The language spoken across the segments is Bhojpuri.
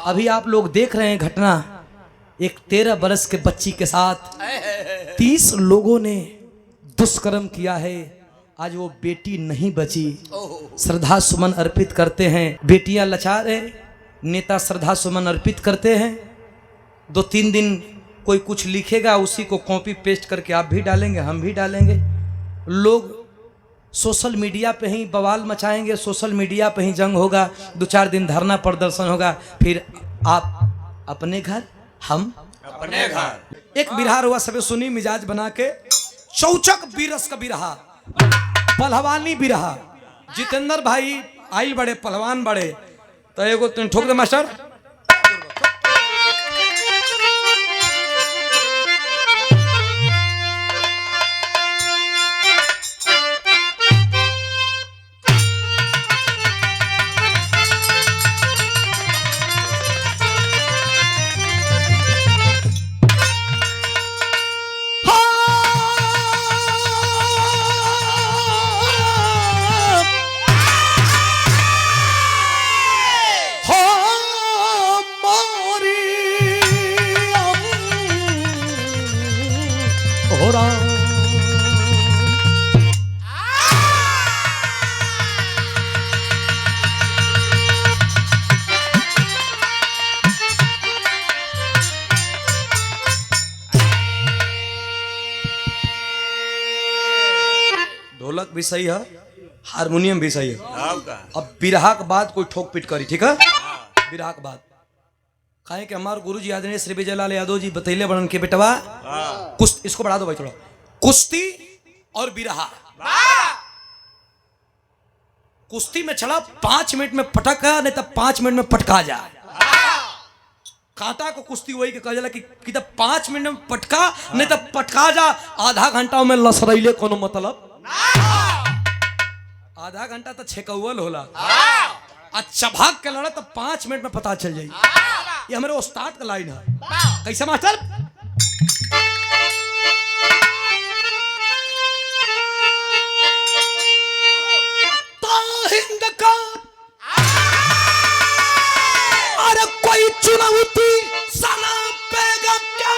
अभी आप लोग देख रहे हैं घटना, एक 13 बरस के बच्ची के साथ 30 लोगों ने दुष्कर्म किया है। आज वो बेटी नहीं बची। श्रद्धा सुमन अर्पित करते हैं। बेटियां लाचार है, नेता श्रद्धा सुमन अर्पित करते हैं। 2-3 दिन कोई कुछ लिखेगा, उसी को कॉपी पेस्ट करके आप भी डालेंगे, हम भी डालेंगे। लोग सोशल मीडिया पे ही बवाल मचाएंगे, सोशल मीडिया पे ही जंग होगा, 2-4 दिन धरना प्रदर्शन होगा, फिर आप अपने घर, हम अपने घर। एक बिरहा हुआ सबे सुनी मिजाज बना के, चौचक बीरस का बिरहा, पहलवानी बिरहा। जितेंद्र भाई आइल बड़े पहलवान बड़े, तो एगो तुम ठोक दे मास्टर। ढोलक भी सही है, हारमोनियम भी सही है। अब बिरहा के बाद कोई ठोक पीट करी, ठीक है? बिरहा के बाद काहे कि हमारे गुरु जी आदरणीय श्री विजयलाल यादव जी बतैले बड़न के बेटवा, कुश्ती, इसको बढ़ा दो भाई थोड़ा, कुश्ती और बिरहा। कुश्ती में चला 5 मिनट में पटका, नहीं तो 5 मिनट में पटका जा। कांटा को कुश्ती वही के कहला कि तब 5 मिनट में पटका, नहीं तो पटका जा। आधा घंटा में लसरैले कोनो मतलब, आधा घंटा तो छेकौल होला। अच्छा भाग के लड़ा तो 5 मिनट में पता चल जाई। ये हमारे उस्ताद का लाइन है। कैसे मास्टर? हिंद का अरे कोई चुनौती सना पेगा क्या,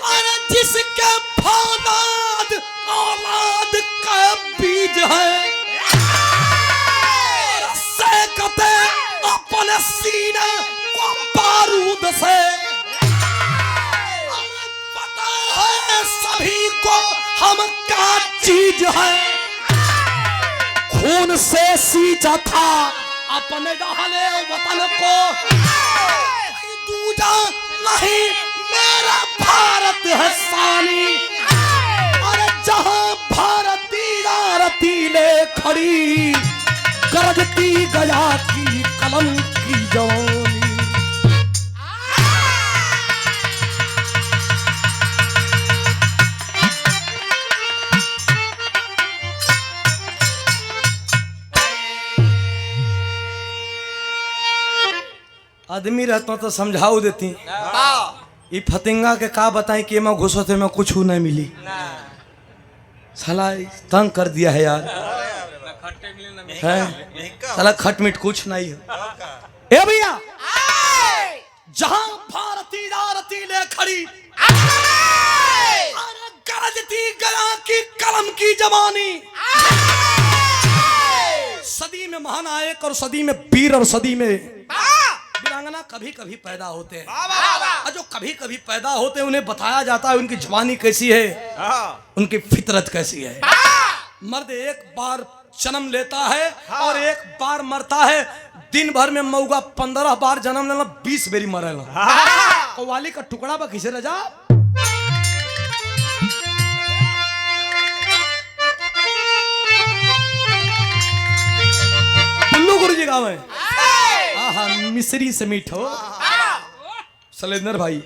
अरे जिसके फौलाद औलाद का बीज है, सेकते अपने सीने को बारूद से। पता है सभी को हम क्या चीज है, खून से सींचा था अपने डाले वतन को, दूजा नहीं मेरा भारत है सानी। अरे जहां भारती आरती ले खड़ी, गरजती गया की कलम की जवानी। आदमी रहता तो समझाओ देती, ये फतिंगा के का बताएं कि मैं घुसो थे मैं कुछ नहीं मिली। साला तंग कर दिया है यार, है साला खट मिट कुछ नहीं है। ए भैया, जहां भारती आरती ले खड़ी, गरजती गया की कलम की जवानी। सदी में महानायक और सदी में वीर और सदी में वीरांगना कभी कभी पैदा होते हैं। और जो कभी कभी पैदा होते हैं उन्हें बताया जाता है उनकी जवानी कैसी है, उनकी फितरत कैसी है। मर्द एक बार जन्म लेता है और एक बार मरता है। दिन भर में मऊगा 15 बार जन्म लेना, 20 बेरी मरेला। कव्वाली का टुकड़ा बा किसे रजा। बुल्लू गुरु जी गाँव है, मिश्री से मीठ हो शैलेंद्र भाई,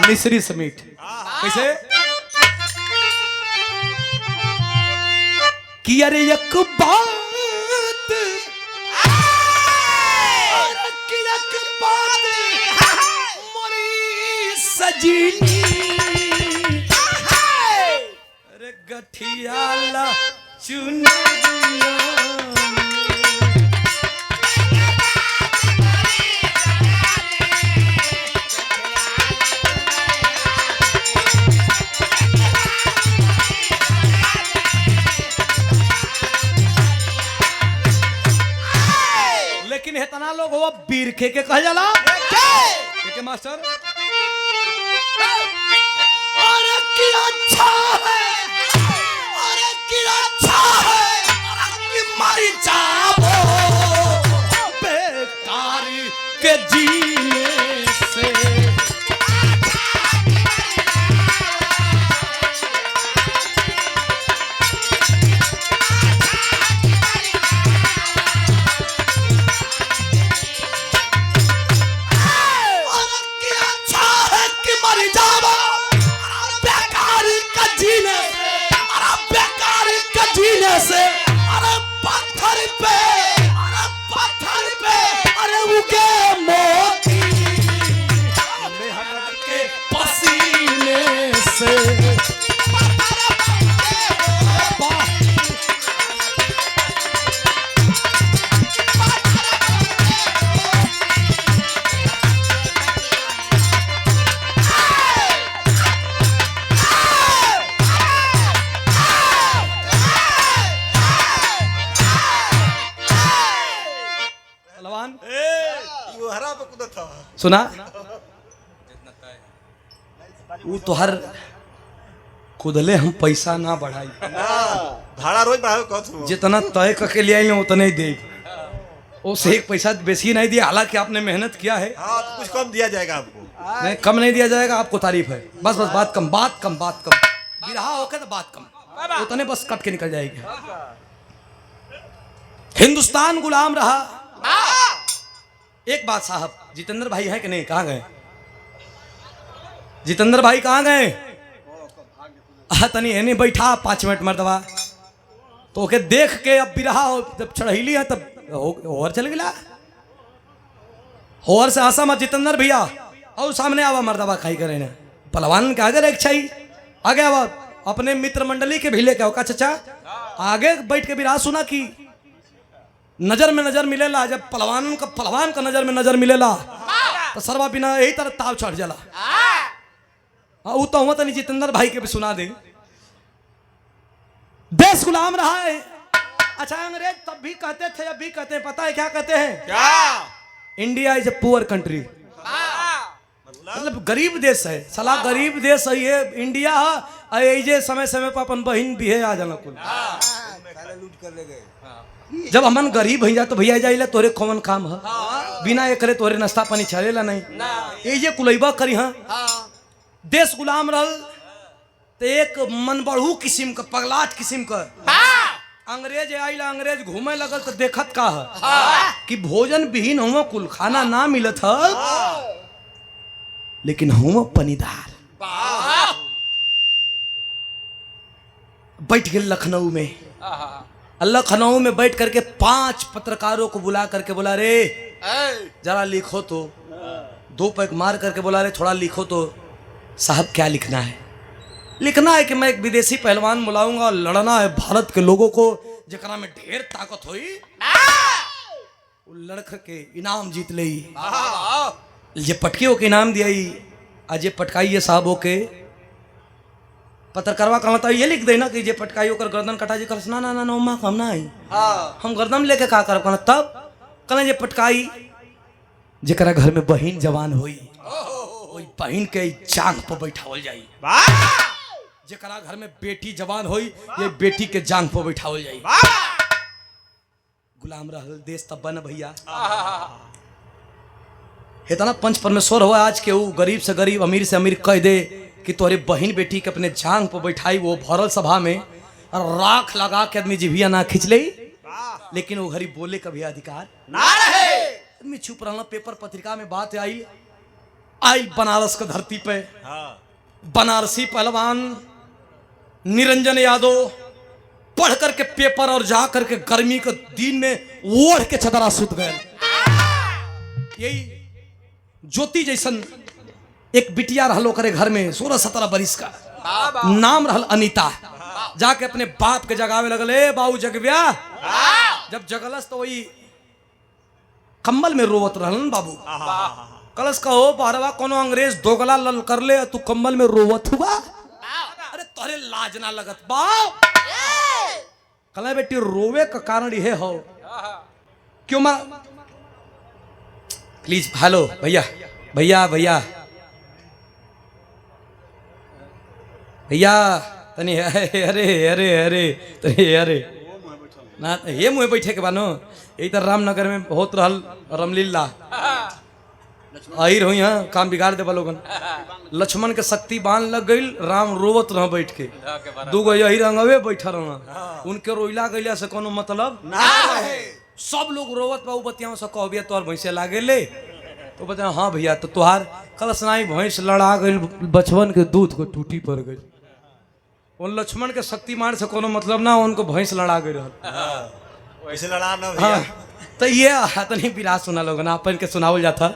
मिश्री से मीठ। कैसे कि अरे एक बात मोरी सजीनी, अरे गठियाला चुनरिया लेकिन इतना लोग हो बीर के कह जाला के मास्टर। अरे की अच्छा है, अरे की अच्छा है, अरे की मारी जाबो बेकार के जीने से। से अरे पत्थर पे अरे उगे मोती मेहनत के पसीने से। सुना वो तो हर खुदले हम पैसा ना बढ़ाई भाड़ा रोज बढ़ाओ, जितना तय करके ले आई उतना ही दे, उससे एक पैसा बेसी नहीं दिया। हालांकि आपने मेहनत किया है। हाँ, तो कुछ कम दिया जाएगा आपको। नहीं कम नहीं दिया जाएगा, आपको तारीफ है। बस बस बात कम, बात कम, बात कम। बिरहा होके तो बात कम, उतने बस कट के निकल जाएगी। हिंदुस्तान गुलाम रहा। एक बात साहब, जितेंद्र भाई है कि नहीं? कहाँ गए जितेंद्र भाई? कहाँ गए? तनी है नहीं बैठा 5 मिनट मरदबा तो ओके देख के अब बिरहा जब चढ़ैली है तब होर चल गया। होर से हंसा मत जितेंद्र भैया, और सामने आवा मरदबा खाई करे ने पहलवान के आगे रख चाहिए। आगे आवा अपने मित्र मंडली के भी लेके का चाचा आगे बैठ के बिरहा सुना कि नजर में नजर मिलेला। जब पहलवान का नजर में नजर मिलेला तो सर्वा बिना यही तरह ताव चढ़ जाला। वो तो हुआ तो नहीं, जितेंद्र भाई के भी सुना दे। देश गुलाम रहा है। अच्छा अंग्रेज तब भी कहते थे, अब भी कहते हैं, पता है क्या कहते हैं? क्या? India is a poor country, मतलब गरीब देश है। साला गरीब देश है ये इंडिया है। ये समय समय पर अपन बहन भी है आ जाना कुल लूट कर ले गए। जब हमन गरीब भैया तो भैया जाइला तोरे कौन काम है? बिना ये करे तोरे नाश्ता पानी चलेला नहीं। ये कुलैबा करी। हाँ देश गुलाम रहल तो एक मनबड़ू किस्म का पगलाट किस्म का अंग्रेज आइला। अंग्रेज घूमे लगल तो देखत का है कि भोजन विहीन हुआ कुल खाना ना मिलत है, लेकिन हुआ पनीदार। बैठ गए लखनऊ में। लखनऊ में बैठ करके 5 पत्रकारों को बुला करके बोला, रे जरा लिखो तो। 2 पैक मार करके बोला, रे थोड़ा लिखो तो। साहब क्या लिखना है? लिखना है कि मैं एक विदेशी पहलवान बुलाऊंगा और लड़ना है भारत के लोगों को जकरा में ढेर ताकत हुई, वो लड़कर के इनाम जीत ले। ये पटकियों के इनाम दिया। आज ये पटकाइए साहबों के पत्रकारवा का मतलब ये लिख देना कि जे पटकाई होकर गर्दन कटा जी कर ना ना ना ना हम ना आई। हम गर्दन लेके का करब कहना तब कहना जे पटकाई जकरा घर में बहन जवान हुई वही बहन के जांग पर बैठावल जाई। जकरा घर में बेटी जवान हुई ये बेटी के जांग पर बैठावल जाई। गुलाम रहल देश तब बन भैया। इतना पंच परमेश्वर हो आज के वो गरीब से गरीब अमीर से अमीर कह दे कि तोरे बहन बेटी के अपने जांग पर बैठाई। वो भरल सभा में राख लगा के आदमी जिभिया ना खींच ले, लेकिन वो घरी बोले का भी अधिकार ना रहे। आदमी चुप रहना। पेपर पत्रिका में बात आई बनारस के धरती पे। बनारसी पहलवान निरंजन यादव पढ़ करके पेपर और जा करके गर्मी के दिन में ओढ़ के चदरा सुत गए। यही ज्योति जैसन एक बिटिया रहल करे घर में 16-17 बरिस का, नाम रहल अनीता। जाके अपने बाप के जगावे लगल, ए बाबू जगव्या। जब जगलस तो वही कंबल में रोवत रहलन बाबू। कलश का हो बारवा कोनो अंग्रेज दोगला लल कर ले तू कंबल में रोवत हुआ। अरे तोरे लाज ना लगत बाप? कहला बेटी रोवे का कारण यह हो क्यों प्लीज हेलो भैया भैया भैया भैया तनी अरे अरे अरे तनी अरे ना ये मुँह बैठे के बानो यही तो रामनगर में बहुत रहल रामलीला आई रही हाँ काम बिगाड़ दे लोगन लक्ष्मण के शक्ति बांध लग गई राम रोवत रह बैठ के दूगो यही रंगवे बैठा रहा उनके रोइला गैला से कोनो मतलब ना रहे। सब लोग रोवत बाबू बतिया से कहबिया तोहर भैंसे लागे ले तो बता हाँ भैया तो तुहार कलसनाई भैंस लड़ा गई बचपन के दूध को टूटी पड़ गई उन लक्ष्मण के शक्तिमान से कोनो मतलब ना उनको भैंस लड़ा गई रहा वैसे लड़ा ना भैया। हाँ तो ये तनी विराज सुना लोगन अपन के सुनावल जाता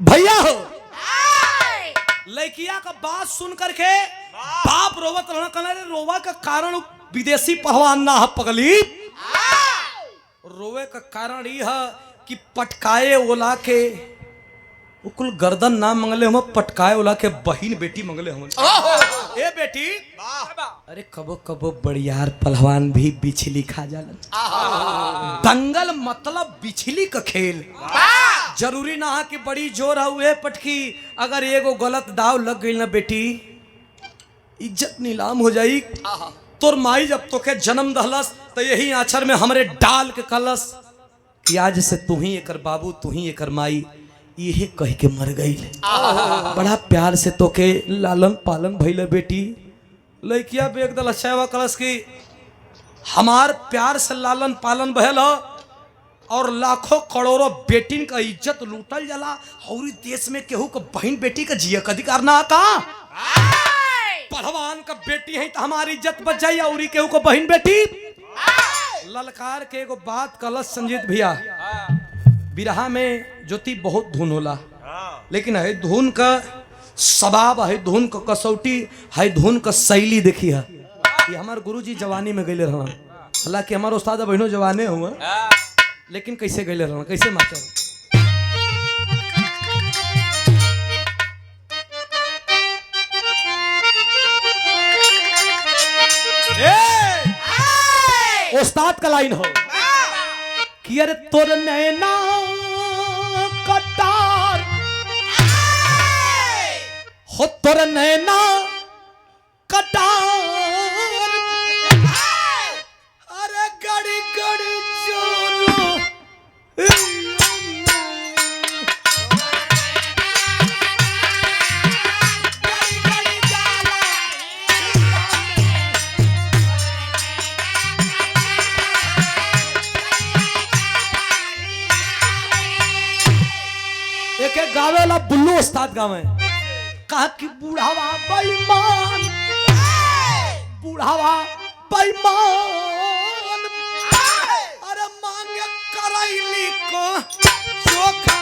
भैया हो लड़किया का बात सुन करके बाप रोवत रहना कहना रे रोवा का कारण विदेशी पहलवान ना पगली रोवे का कारण यह कि पटकाए ओला के कुल गर्दन ना मंगले हम पटकाए ओला के बहिन बेटी मंगले हम ए बेटी अरे कबो कबो बड़ियार पहलवान भी बिछली खा जालन दंगल मतलब बिछली का खेल जरूरी ना है कि बड़ी जोर हुए पटकी अगर एगो गलत दाव लग गई ना बेटी इज्जत नीलाम हो जाई तोर माई जब तोके जन्म दहलस तो यही आचर में हमरे डाल के कलस कि आज से तू ही एकर बाबू तू ही एकर माई यही कह के मर गई बड़ा प्यार से तोके लालन पालन भइले बेटी लड़किया बेग दल अच्छा कलस की हमार प्यार से लालन पालन भयल और लाखों करोड़ों बेटिन का इज्जत लूटल जाला और देश में केहू का बहन बेटी का जिया का अधिकार ना का पहलवान का बेटी है तो हमारी इज्जत बच जाई और केहू को बहन बेटी ललकार के एगो बात कलश संजीत भैया बिरहा में ज्योति बहुत धुन होला लेकिन है धुन का स्वभाव है धुन का कसौटी है धुन का शैली देखी है ये हमारे गुरुजी जवानी में गए रहा हालांकि हमारे उस्ताद बहनों जवाने हुए लेकिन कैसे गए रहा कैसे मास्टर उस्ताद का लाइन हो कि अरे तोर नैना कटार हो तोर नैना कटार अरे गड़ी गड़ी चोरो एक गावे वाला बुल्लू उस्ताद गावे कहा कि बूढ़ावा बेईमान बुढ़ावा बेईमान अरे मांगे करैली को चोखा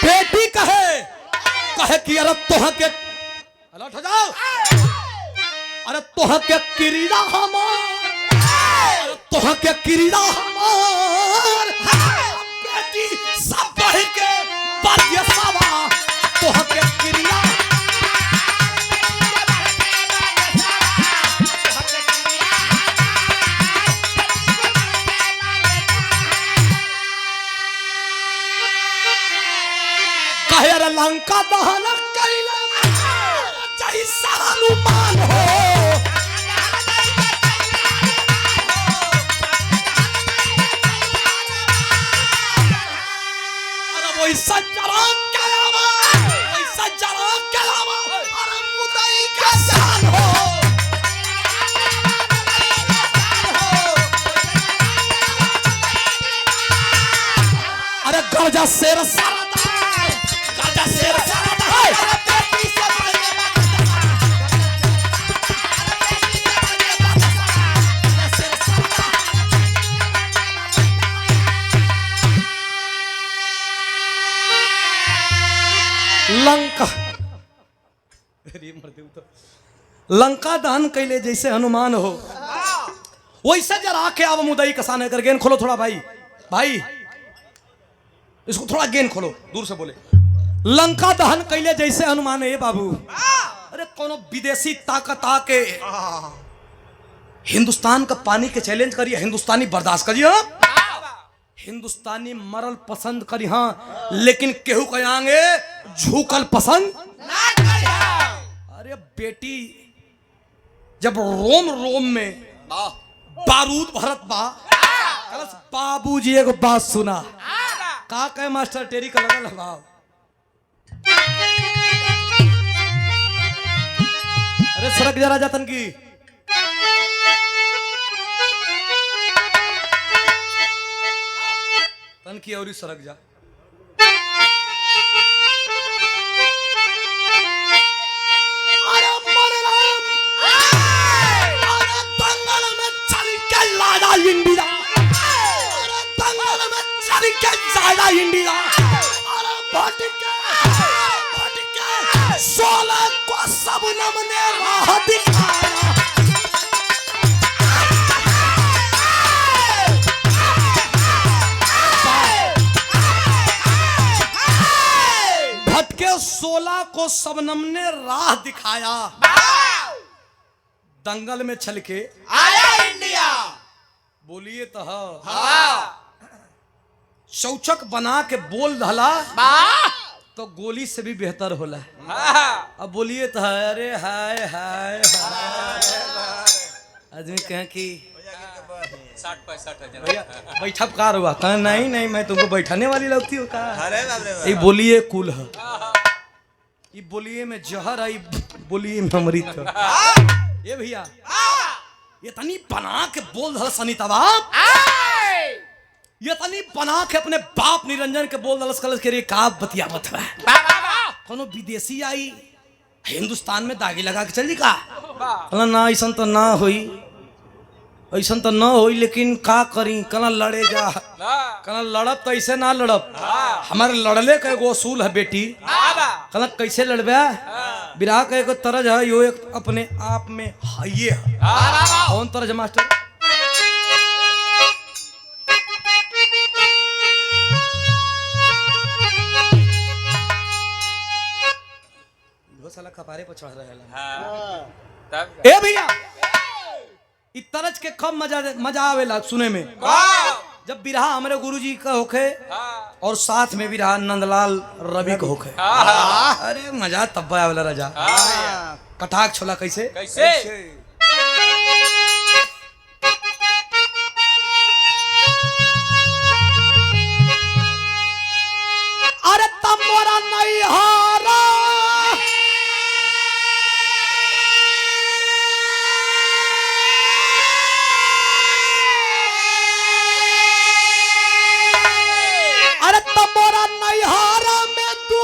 बेटी कहे कि अरे तोह के अलर्ट हो जाओ अरे तोह के किरीड़ा हमार तोह के किरीड़ा हमार बेटी सब बढ़ के बाध्य सवा तोह के किरीड़ा कहे अरे लंका दहन कैला जैसा हनुमान हो अरे वैसा जरान कहलावा वैसा जरान कहलावा अरे मुदई का शान हो अरे गरजा शेर सारा लंका लंका दहन कैले जैसे हनुमान हो वैसे जरा के अब मुदई कसाने कर गेन खोलो थोड़ा भाई भाई इसको थोड़ा गेन खोलो, दूर से बोले। लंका दहन कैले जैसे हनुमान है बाबू। अरे कोनो विदेशी ताकत आके हिंदुस्तान का पानी के चैलेंज करिए, हिंदुस्तानी बर्दाश्त करिए, हिंदुस्तानी मरल पसंद करी, हाँ, लेकिन केहू के आगे झुकल पसंद ना करिए। अरे बेटी जब रोम रोम में बारूद भरत बा, बाबूजी एगो बात सुना, का कहे मास्टर टेरी का लगल भाव। अरे सड़क जरा जातन की, तन की और सड़क जा। अरे मर राम, अरे दंगल में चल के लाड़ा इंडिया, अरे दंगल में चल के जाड़ा इंडिया, अरे भट के 16 को सबनम ने राह दिखाया। भटके 16 को सबनम ने राह दिखाया, दंगल में छल के आया इंडिया। बोलिए तो शौचक बना के बोल धला तो गोली से भी बेहतर होला। अब बोलिए तो अरे हाय हाय आदमी कहें कि 60-65 भैया बैठा कार हुआ, कहा नहीं नहीं मैं तुमको बैठाने वाली लगती हूँ, कहा अरे बाप रे बाप। ये बोलिए कुल है, ये बोलिए में जहर आई, बोलिए में अमृत है। ये भैया ये तनी बना के बोल धल सनीता बाप, ये तनी बना के अपने बाप निरंजन के बोल दलस कलस के रे का बतिया मत है। कोनो विदेशी आई हिंदुस्तान में दागी लगा के चली का, कहला ना ऐसा तो ना होई, ऐसा तो ना होई, लेकिन का करी, कहला लड़े जा, कहला लड़ब तो ऐसे ना लड़ब, हमारे लड़ले का एगो असूल है बेटी, कहला कैसे लड़बे, विराह का एगो तरज है, यो एक अपने आप में हाइये है। कौन तरज मास्टर? साला खपारे पर चढ़ रहेला। ए भैया इ तरज के कब मजा आवेला सुने में, जब बिरहा हमारे गुरुजी का होखे और साथ में बिरहा नंदलाल रवि का होखे, अरे मजा तब आवेला राजा। कटाक छोला कैसे कैसे अरे तब मोरा नहीं हारा, अरे तब मोरा नहीं हारा में तू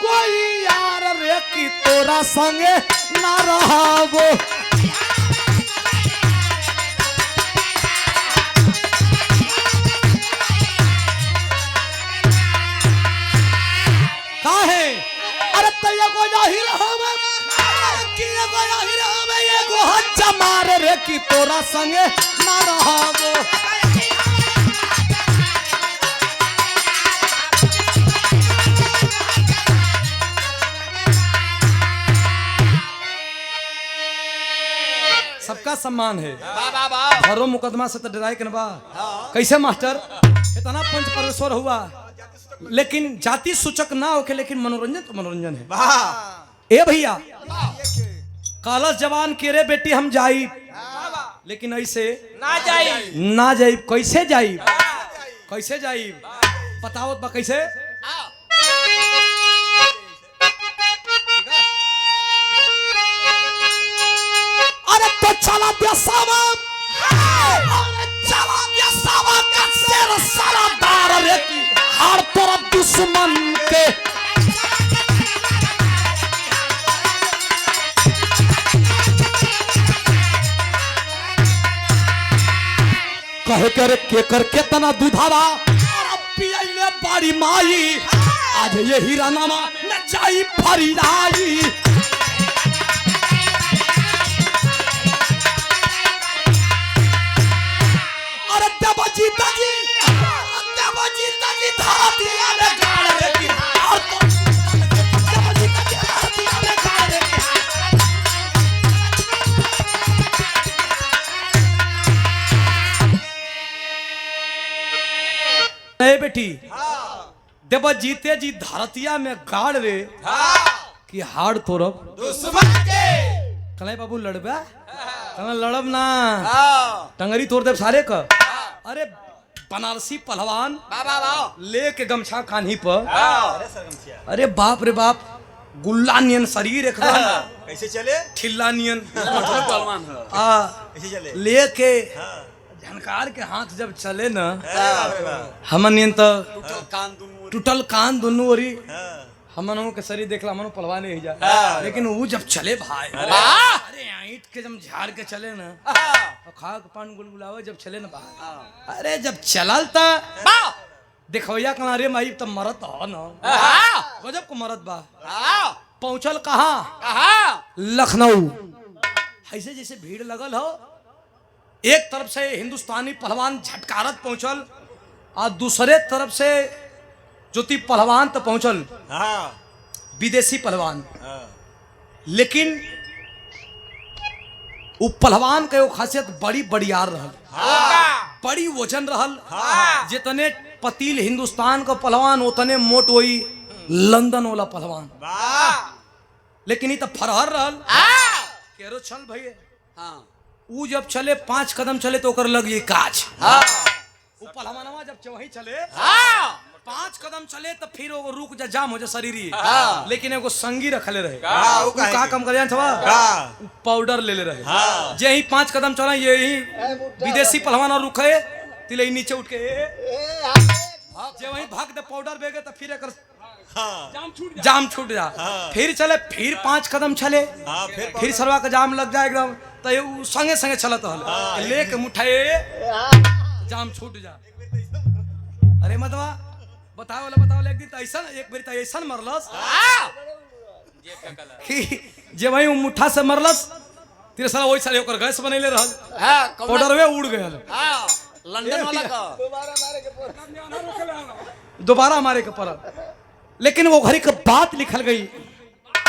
कोई यार रे की तोरा संगे ना रहागो। काहे अरे तैया को जाहिर हमें कि एगो जाहिर हमें एगो हच्चा मार रे की तोरा संगे ना रहागो। सबका सम्मान है, घरों मुकदमा से तो डराए के बा। कैसे मास्टर इतना पंच परमेश्वर हुआ, लेकिन जाति सूचक ना होके, लेकिन मनोरंजन तो मनोरंजन है। ए भैया कालस जवान के रे बेटी हम जाई, लेकिन ऐसे ना जाई, कैसे जाई, कैसे जाई बताओ बा कैसे। अरे तो चला देसावा, अरे चला देसावा का शेर सरादार रे की हर तरफ दुश्मन के। कहे करे के कर केतना दुधावा और पियले बाड़ी माई, आज ये हीरानामा न जाई फरियाई। अरे देवजी दाजी धारा दिया देव जीते जी धरतिया में गाड़ रे कि हाड़ तोड़ब दुश्मन के कले बाबू लड़बा कले लड़ब ना टंगरी तोड़ देव सारे का। अरे बनारसी पहलवान लेके गमछा कान्ही पर, अरे बाप रे बाप, गुल्ला नियन शरीर एकदम कैसे चले? ठिल्ला नियन पहलवान है। कैसे चले? लेके झनकार के हाथ जब चले ना हमन नियन तो टूटल कान दोनों ओरी हमनों के शरीर देखला मनो पहलवान ही जा, लेकिन वो जब चले भाई अरे ईंट के जब झाड़ के चले ना खाक पान गुलगुलावे जब चले ना भाई, अरे जब चलल त देखवैया कना रे माई तब मरत हो ना गजब को मरत बा। पहुंचल कहाँ? लखनऊ। ऐसे जैसे भीड़ लगल हो, एक तरफ से हिंदुस्तानी पहलवान झटकारत पहुंचल और दूसरे तरफ से ज्योति पहलवान तो पहुंचल विदेशी पहलवान। लेकिन वो पहलवान के वो खासियत बड़ी बड़ियार रहल, बड़ी वजन रहल। जितने पतील हिंदुस्तान का पहलवान उतने मोट वही लंदन वाला पहलवान। लेकिन ये तो फरहर रहल केरो चल भैया। वो जब चले 5 कदम चले तो ओकर लग ये काज। वो पहलवानवा जब वहीं चले 5 कदम चले तो फिर वो रुक जा, जाम हो जा शरीर ही। लेकिन एगो संगी रखले रहे। वो का काम कर पाउडर ले ले रहे। जे ही 5 कदम चला यही विदेशी पहलवान और रुके तिले नीचे उठ के जे वहीं भाग दे पाउडर बेगे तो फिर एकर जाम छूट जा। फिर चले, फिर 5 कदम चले, फिर सरवा का जाम लग जाए एकदम, तो संगे संगे चलत हल लेके मुठाए जाम छूट जा। अरे मतवा बताओ एक दिन ऐसा एक बेर ऐसा मरलस कि जे वही मुठ्ठा से मरलस तेरे साला वही साले ओकर गैस बनैले रहल, पाउडरवे उड़ गयल। लंदन वाला का दोबारा मारे के पड़ल। लेकिन वो घड़ी के बात लिखल गई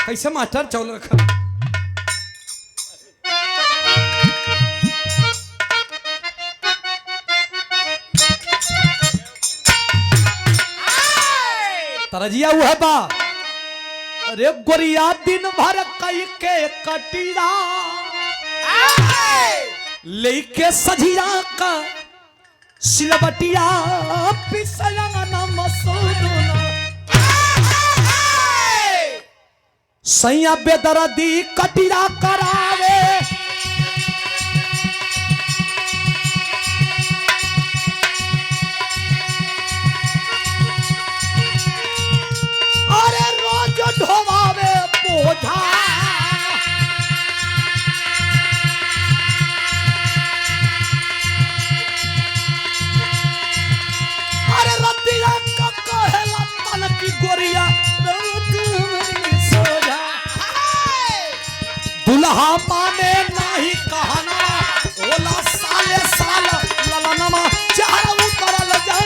कैसे मास्टर चौल रखल। तरजिया वो है बा, अरे गोरिया दिन भर कई के कटिया लेके सजिया का सिलबटिया पिसया न मसूदना सैया बेदर्दी कटिया करावे अरे रोज ढोवावे बोझा अरे रतिया का कहेला तन की गोरिया दुल्हा माने नहीं कहना ओला साले साल ललनमा चार उतरल जाए।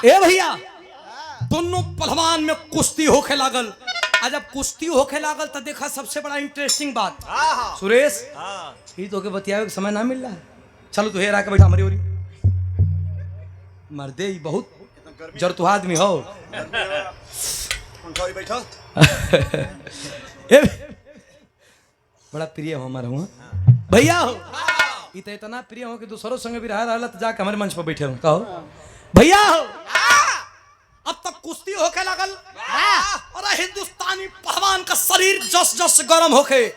ए भैया दोनों पहलवान में कुश्ती होके लागल। जब कुश्ती होके लागल तो देखा सबसे बड़ा इंटरेस्टिंग बात सुरेश ही तो के बतियावे के समय ना मिल रहा है। चलो तू हेरा के बैठा हमारी ओरी मर्दे ही बहुत जरतु आदमी हो। बैठो बड़ा प्रिय हो हमारा हुआ भैया हो। इतना प्रिय हो कि दूसरों संग भी रहा तो जाके हमारे मंच पर बैठे हो कहो भैया हो। अब तक कुश्ती होके लगल और हिंदुस्तानी पहलवान का शरीर जस जस गरम होके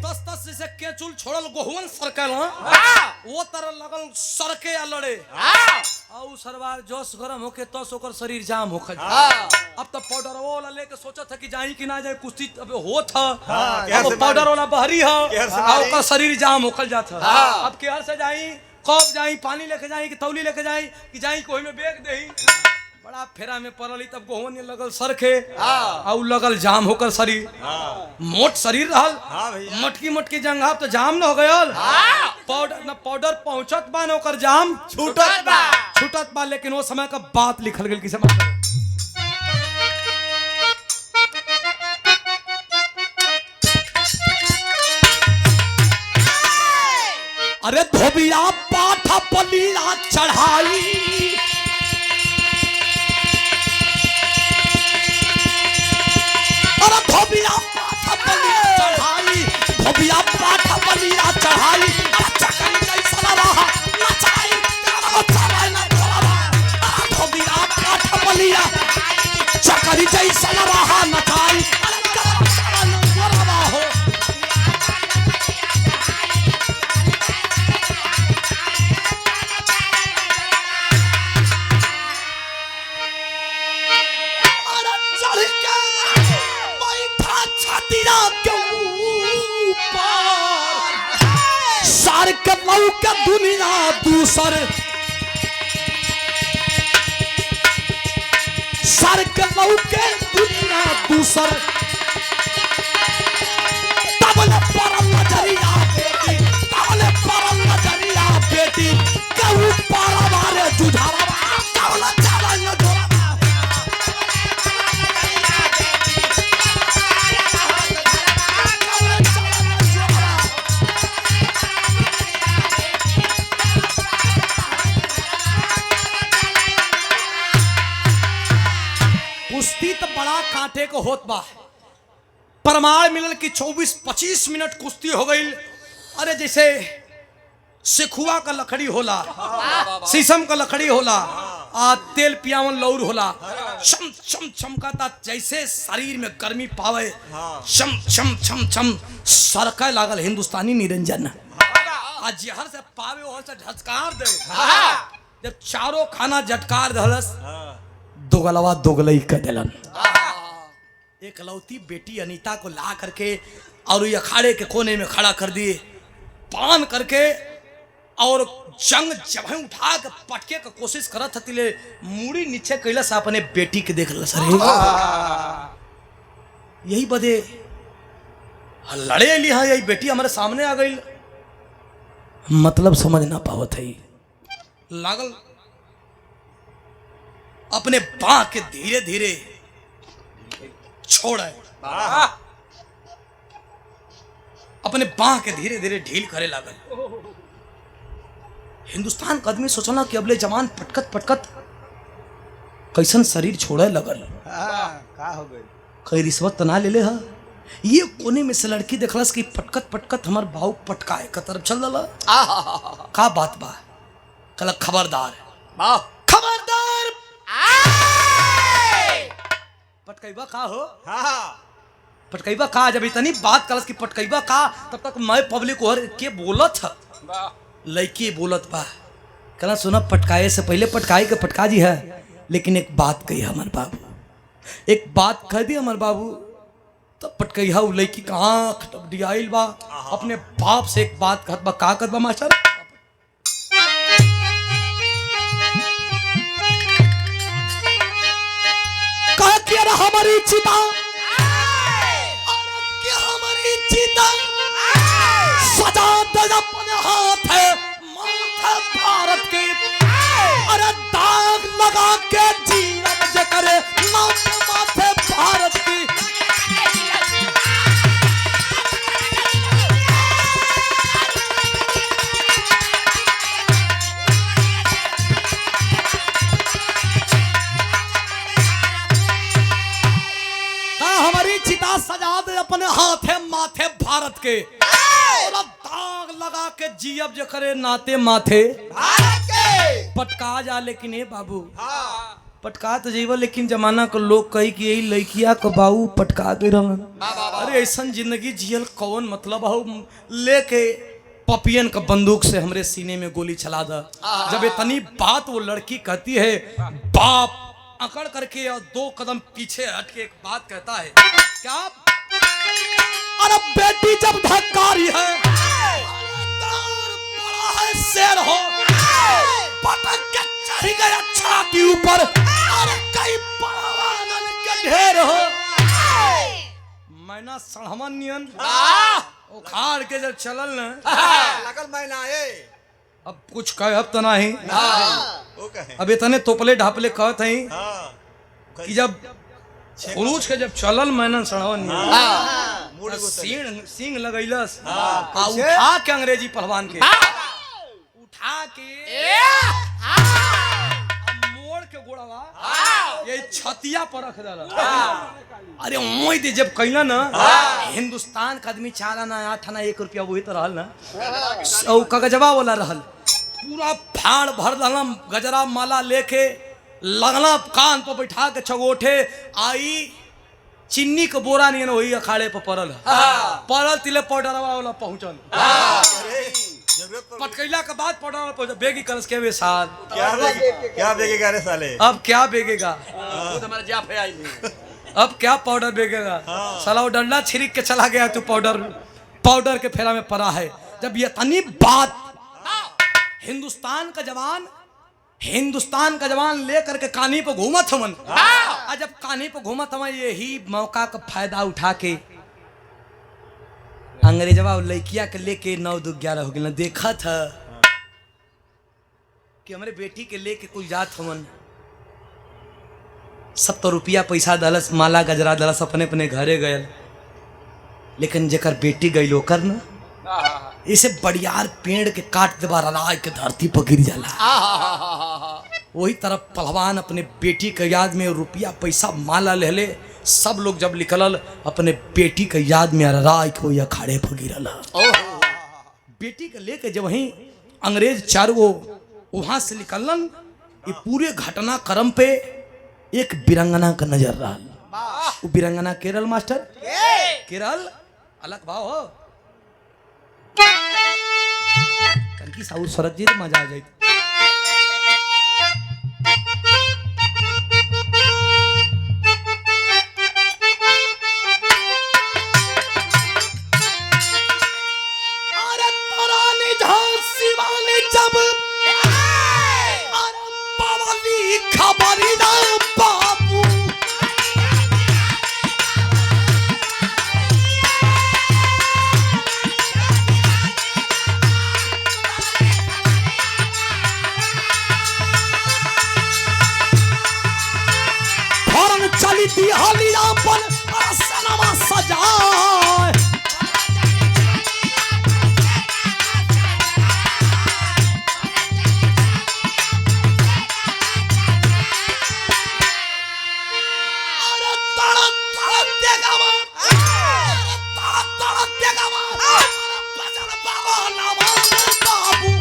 तस तस जैसे केचुल छोड़ल गोहुन सरकल वो तरह लगल सरके या लड़े और सरवार जोश गरम होके तस ओकर शरीर जाम होके। अब तो पाउडर वाला लेके सोचा था कि जाई कि ना जाए कुश्ती अब हो था। अब पाउडर वाला बहरी है और ओकर शरीर जाम होकर जाता। अब केहर से जाई कब जाई पानी लेके जाई कि तौली लेके जाई कि जाई कोई में बेग देही बड़ा फेरा में पड़ल। तब गोहन लगल सरखे और लगल जाम होकर शरीर मोट शरीर रहल मटकी मटकी जंघा तो जाम न हो गयल पाउडर न पाउडर पहुंचत बा न ओकर जाम छूटत बा। उल्टत बा, लेकिन वो समय का बात लिखल गई किसे मतलब। अरे धोबिया पाठा पलीला चढ़ाई, अरे धोबिया पाठा पलीला चढ़ाई, धोबिया पाठा पलीला चढ़ाई, चकन जैसा रहा नचाई, चढ़ाई ना चढ़ा, धोबिया पाठा पलीला चकन जैसा रहा नचाई, हो के लौ के दुनिया दूसर, सर के लौ के दुनिया दूसर, तबले परल नजरिया बेटी, तबले परल नजरिया बेटी, कहू पारा मारे जुझारा, तबले चला न जोरा। कुश्ती तो बड़ा कांटे को होत बा, प्रमाण मिलल कि 24-25 मिनट कुश्ती हो गई। अरे जैसे सिखुआ का लकड़ी होला, शीशम का लकड़ी होला, तेल पियावन लौर होला, चम चम चमकाता, जैसे शरीर में गर्मी पावे, चम चम चम चम सरका लागल हिंदुस्तानी निरंजन। आज जहर से पावे वहर से झटकार दे, जब चारों खाना झटकार दहलस, दोगलवा दोगलई कर दिलन। एक लौती बेटी अनीता को ला करके और ये अखाड़े के कोने में खड़ा कर दिए, पान करके, और जंग जब उठा के पटके का कोशिश करत हती, ले मूड़ी नीचे कैला से अपने बेटी के देख ल सर, यही बदे लड़े लिया, यही बेटी हमारे सामने आ गई, मतलब समझ ना पावत है। लागल अपने बाँ के धीरे धीरे छोड़े, अपने बाँ के धीरे धीरे ढील करे लागल। हिंदुस्तान का आदमी सोचना कि अबले जवान पटकत पटकत कैसन शरीर छोड़े लगल, का हो गई, कई रिश्वत तो ना ले ले हा। ये कोने में से लड़की देखलस कि पटकत पटकत हमार बाऊ पटकाए का तरफ चल रहा। का बात बा, कल खबरदार, खबरदार, पटकैबा का हो, पटकैबा का, जब इतनी बात करस कि पटकैबा का, तब तक मैं पब्लिक और के बोलत है, लड़की बोलत बा, कहला सुना पटकाए से पहले पटकाए के पटका जी है, लेकिन एक बात कही हमार बाबू, एक बात कह दी हमार बाबू, तब पटकैहा उ लड़की कहाँ खटबडियाइल बा, अपने बाप से एक बात कहत बा, का कहत बा मास्टर, हमारी चिता, हमारी चिता सजा दे अपने हाथ है माथे भारत के, अरे दाग लगा के जीवन जे करे माथे भारत की। हमारी चिता सजा दे अपने हाथ है माथे भारत के, और अब दाग लगा के जियब जो करे नाते माथे भारत के। पटका जा, लेकिन ए बाबू, पटका तो जीव, लेकिन जमाना को लोग कही कि यही लड़किया को बाबू पटका दे रहा। अरे ऐसा जिंदगी जियल कौन मतलब हो, लेके पपियन का बंदूक से हमरे सीने में गोली चला दा। जब इतनी बात वो लड़की कहती है, बाप अकड़ करके और 2 कदम पीछे हट के एक बात कहता है, क्या अरे बेटी जब धक्कारी है, बड़ा है शेर हो, पटक के चढ़ गया छाती ऊपर, अरे कई पहलवान के ढेर हो, मैना सड़हमन नियन उखाड़ के जब चलल न, लगल मैना, अब कुछ कह अब तो नहीं, अब इतने तोपले ढापले कहत हई हाँ कि जब उरूज के जब चलल मैंने सड़वन मूड सिंग लगैलस आ उठा के अंग्रेजी पहलवान के उठा के मोड़ के गोड़वा ये छतिया पर रख दला। अरे ओई दे जब कइला ना हिंदुस्तान का आदमी चाला ना 8 आना 1 रुपया वही तो रहल ना औ कागजवा वाला रहल पूरा फाड़ भर दला गजरा माला लेके लगना कान पर बैठा के छगोठे आई चिन्नी के बोरा नहीं वही अखाड़े पर पड़ल तिले पाउडर वाला पहुंचल पटकैला के बाद पाउडर वाला पहुंचल बेगी करस के वे साल क्या बेगेगा रे साले। अब क्या बेगेगा खुद हमारे जाफे आई नहीं। अब क्या पाउडर बेगेगा साला वो डंडा छिड़क के चला गया तू पाउडर के फेरा में पड़ा है। जब ये तनी बात हिंदुस्तान का जवान लेकर के कानी पे घूमत हमन और जब कानी पे घूमत हम यही मौका का फायदा उठा के अंग्रेजवा लड़किया के लेके 9-2-11 हो गया देखा था कि हमारे बेटी के लेके कोई जात हमन सब तो रुपया पैसा दलस माला गजरा दलस अपने अपने घरे गयल लेकिन जेकर बेटी गई ओकर ना इसे बड़ियार पेड़ के काट दे राय के धरती पर गिर जाला। वही तरफ पहलवान अपने बेटी के याद में रुपया पैसा माला ले ले सब लोग जब निकलल अपने बेटी के याद में राय को या अखाड़े पर गिरल बेटी के लेके जब वहीं अंग्रेज चारों वहां से निकलन ये पूरे घटनाक्रम पे एक बिरंगना का नजर रहा। वो बिरंगना केरल मास्टर केरल अलग भाव हो कनकी साउर सरक जी तो मजा आ जाए। अरे तरानी झांसी वाली जब अरे पावली खबरी ना बाबू चली दी हालिया पर सनमा सजाए अरे तड़प तड़प देगा मां अरे तड़प तड़प देगा मां बजन बाबा नामा बाबू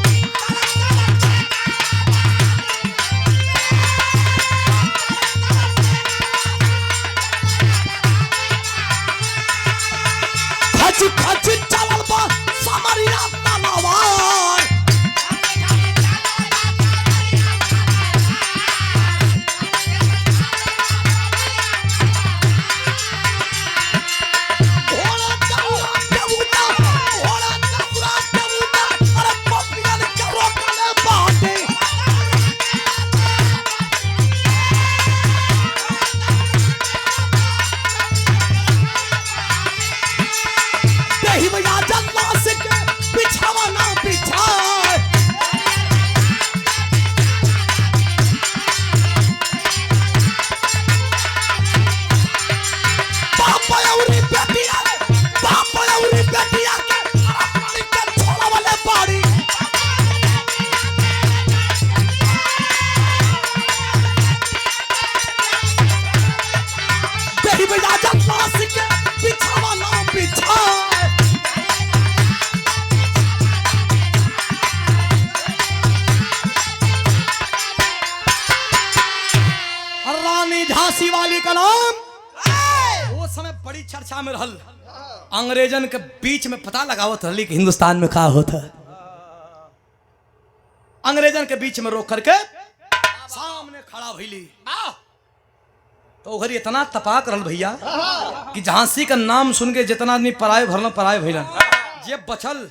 खच चलल बा समरिया तलवार घोड़ा दौड़ा देवता घोड़ा दौड़ा देवता अरे पपियन के रोकले बाटे दही भैया जल्ला से के बिछावा ना बिछाए बाप औरी बेटिया के अपनी के छोड़ा वाले बाड़ी दही भैया जल्ला से के बिछावा ना बिछाए रानी झांसी वाली का नाम वो समय बड़ी चर्चा में रहल अंग्रेजन के बीच में पता लगावत रहली कि हिंदुस्तान में क्या होता अंग्रेजन के बीच में रोक करके सामने खड़ा भइली तो घरी इतना तपाक रहल भैया कि झांसी का नाम सुन के जितना आदमी पराये भरना पराये भइलन ये बचल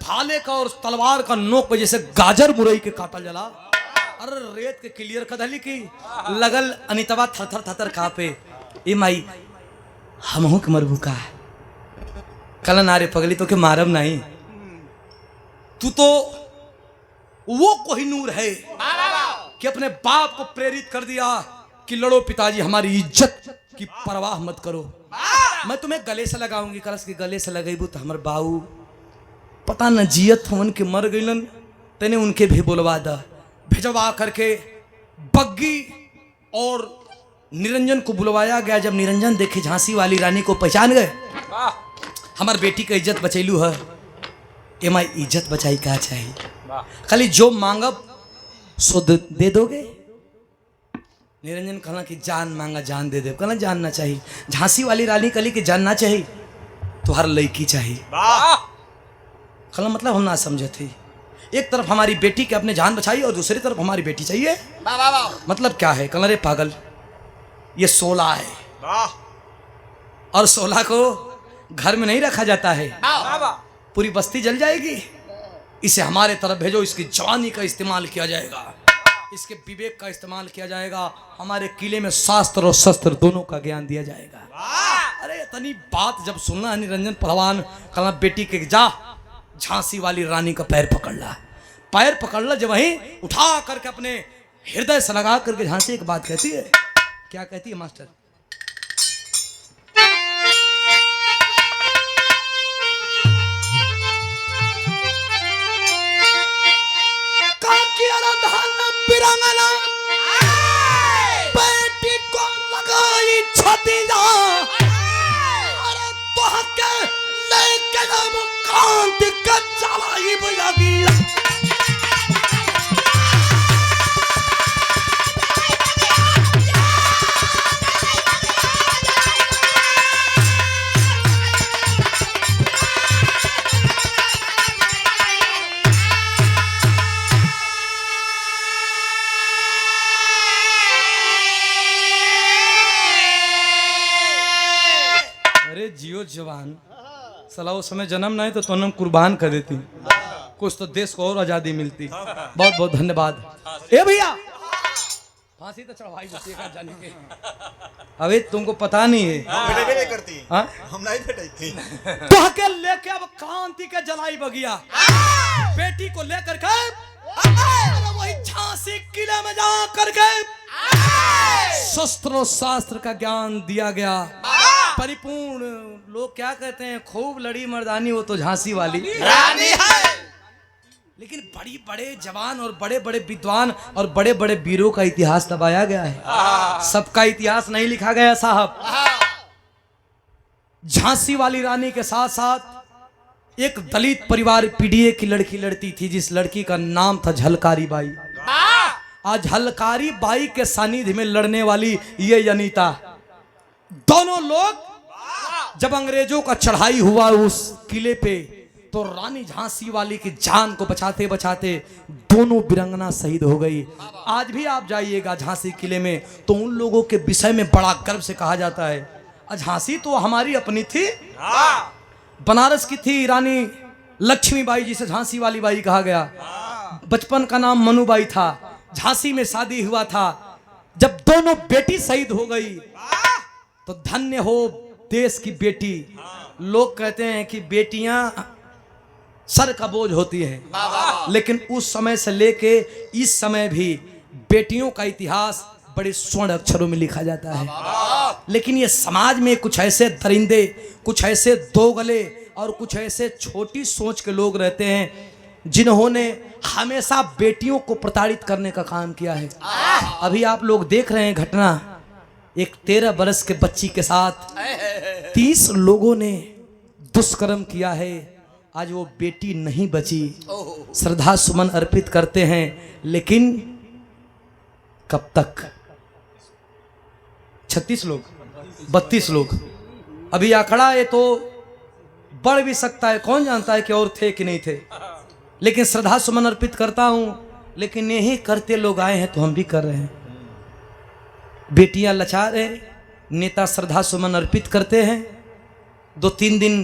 भाले का और तलवार का नोक पे जैसे गाजर मुरई के काटल जला अरे रेत के क्लियर कदली की लगल अनितवा थर थर कापे ए माई हमहू के मरबू का कल नारे पगली तो के मारब नहीं तू तो वो कोहिनूर है कि अपने बाप को प्रेरित कर दिया कि लड़ो पिताजी, हमारी इज्जत की परवाह मत करो, मैं तुम्हें गले से लगाऊंगी। कलश के गले से लगेबू तो हमारे बाबू पता न जियत हवन के मर गईलन, तेने उनके भी बुलवा दा। भिजवा करके बग्गी और निरंजन को बुलवाया गया। जब निरंजन देखे झांसी वाली रानी को पहचान गए, हमार बेटी का इज्जत बचैलू है, एमाई इज्जत बचाई क्या चाहिए, खाली जो मांगब सो दे दोगे। निरंजन कहला कि जान मांगा जान दे दे, कहला जान ना चाहिए। झांसी वाली रानी कहली कि जान ना चाहिए तो हर लड़की चाहिए। कहला मतलब हम ना समझे थे, एक तरफ हमारी बेटी के अपने जान बचाई और दूसरी तरफ हमारी बेटी चाहिए, मतलब क्या है। कहला रे पागल, ये 16 है और 16 को घर में नहीं रखा जाता है, पूरी बस्ती जल जाएगी। इसे हमारे तरफ भेजो, इसकी जवानी का इस्तेमाल किया जाएगा, इसके विवेक का इस्तेमाल किया जाएगा, हमारे किले में शास्त्र और शस्त्र दोनों का ज्ञान दिया जाएगा। अरे इतनी बात जब सुनना है निरंजन पहलवान, कहना बेटी के जा झांसी वाली रानी का पैर पकड़ ला। पैर पकड़ ला, जब वहीं उठा करके अपने हृदय से लगा करके झांसी एक बात कहती है। क्या कहती है मास्टर? बिरंगना बेटी को लगाई छतीजा, अरे तो के लेके जब कांत के चलाई बुझागी। जियो जवान, सला उस समय जन्म नहीं तो तुम कुर्बान कर देती, कुछ तो देश को और आजादी मिलती। बहुत बहुत धन्यवाद। ए भैया फांसी तो चढ़वाई जाने के, अभी तुमको पता नहीं है नहीं करती, हम नहीं बैठी तो के लेके अब कांति के जलाई बगिया बेटी को लेकर के वही झांसी किले में जा करके शस्त्र शास्त्र का ज्ञान दिया गया परिपूर्ण। लोग क्या कहते हैं, खूब लड़ी मर्दानी वो तो झांसी वाली रानी है, लेकिन बड़ी बड़े जवान और बड़े बड़े विद्वान और बड़े बड़े वीरों का इतिहास दबाया गया है, सबका इतिहास नहीं लिखा गया साहब। झांसी वाली रानी के साथ साथ एक दलित परिवार पीडीए की लड़की लड़ती थी, जिस लड़की का नाम था झलकारी बाई। आज झलकारी बाई के सानिध्य में लड़ने वाली ये अनीता, दोनों लोग जब अंग्रेजों का चढ़ाई हुआ उस किले पे, तो रानी झांसी वाली की जान को बचाते बचाते दोनों वीरांगना शहीद हो गई। आज भी आप जाइएगा झांसी किले में तो उन लोगों के विषय में बड़ा गर्व से कहा जाता है, झांसी तो हमारी अपनी थी, बनारस की थी रानी लक्ष्मीबाई, जिसे झांसी वाली बाई कहा गया। बचपन का नाम मनुबाई था, झांसी में शादी हुआ था। जब दोनों बेटी शहीद हो गई तो धन्य हो देश की बेटी। लोग कहते हैं कि बेटियां सर का बोझ होती है, लेकिन उस समय से लेके इस समय भी बेटियों का इतिहास बड़े स्वर्ण अक्षरों में लिखा जाता है। लेकिन ये समाज में कुछ ऐसे दरिंदे, कुछ ऐसे दोगले और कुछ ऐसे छोटी सोच के लोग रहते हैं जिन्होंने हमेशा बेटियों को प्रताड़ित करने का काम किया है। अभी आप लोग देख रहे हैं घटना, एक 13 बरस के बच्ची के साथ 30 लोगों ने दुष्कर्म किया है। आज वो बेटी नहीं बची, श्रद्धा सुमन अर्पित करते हैं, लेकिन कब तक? 36 लोग, 32 लोग, अभी आंकड़ा है तो बढ़ भी सकता है, कौन जानता है कि और थे कि नहीं थे। लेकिन श्रद्धा सुमन अर्पित करता हूं, लेकिन यही करते लोग आए हैं तो हम भी कर रहे हैं। बेटियां लाचार है, नेता श्रद्धा सुमन अर्पित करते हैं, 2-3 दिन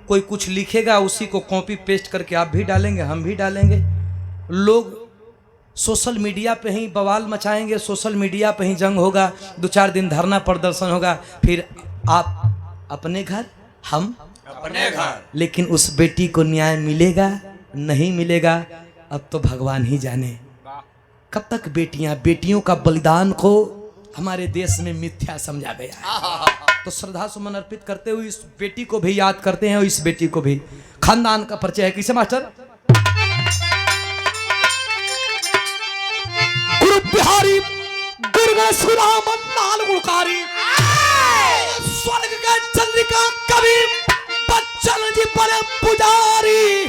कोई कुछ लिखेगा, उसी को कॉपी पेस्ट करके आप भी डालेंगे, हम भी डालेंगे। लोग सोशल मीडिया पे ही बवाल मचाएंगे, सोशल मीडिया पे ही जंग होगा, 2-4 दिन धरना प्रदर्शन होगा, फिर आप अपने घर, हम अपने घर। लेकिन उस बेटी को न्याय मिलेगा नहीं मिलेगा, अब तो भगवान ही जाने। कब तक बेटियां, बेटियों का बलिदान को हमारे देश में मिथ्या समझा गया है। तो श्रद्धा सुमन अर्पित करते हुए इस बेटी को भी याद करते हैं और इस बेटी को भी। खानदान का परिचय है किसे मास्टर? गुरु बिहारी गुरु सुराम लाल गुणकारी, स्वर्ग का चंद्रिका कवि बच्चन जी बड़े पुजारी।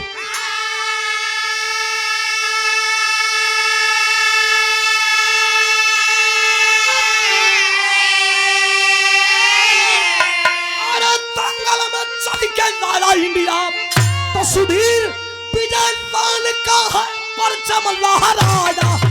इंडिया तो सुधीर विजय लाल का है परचम लहराया।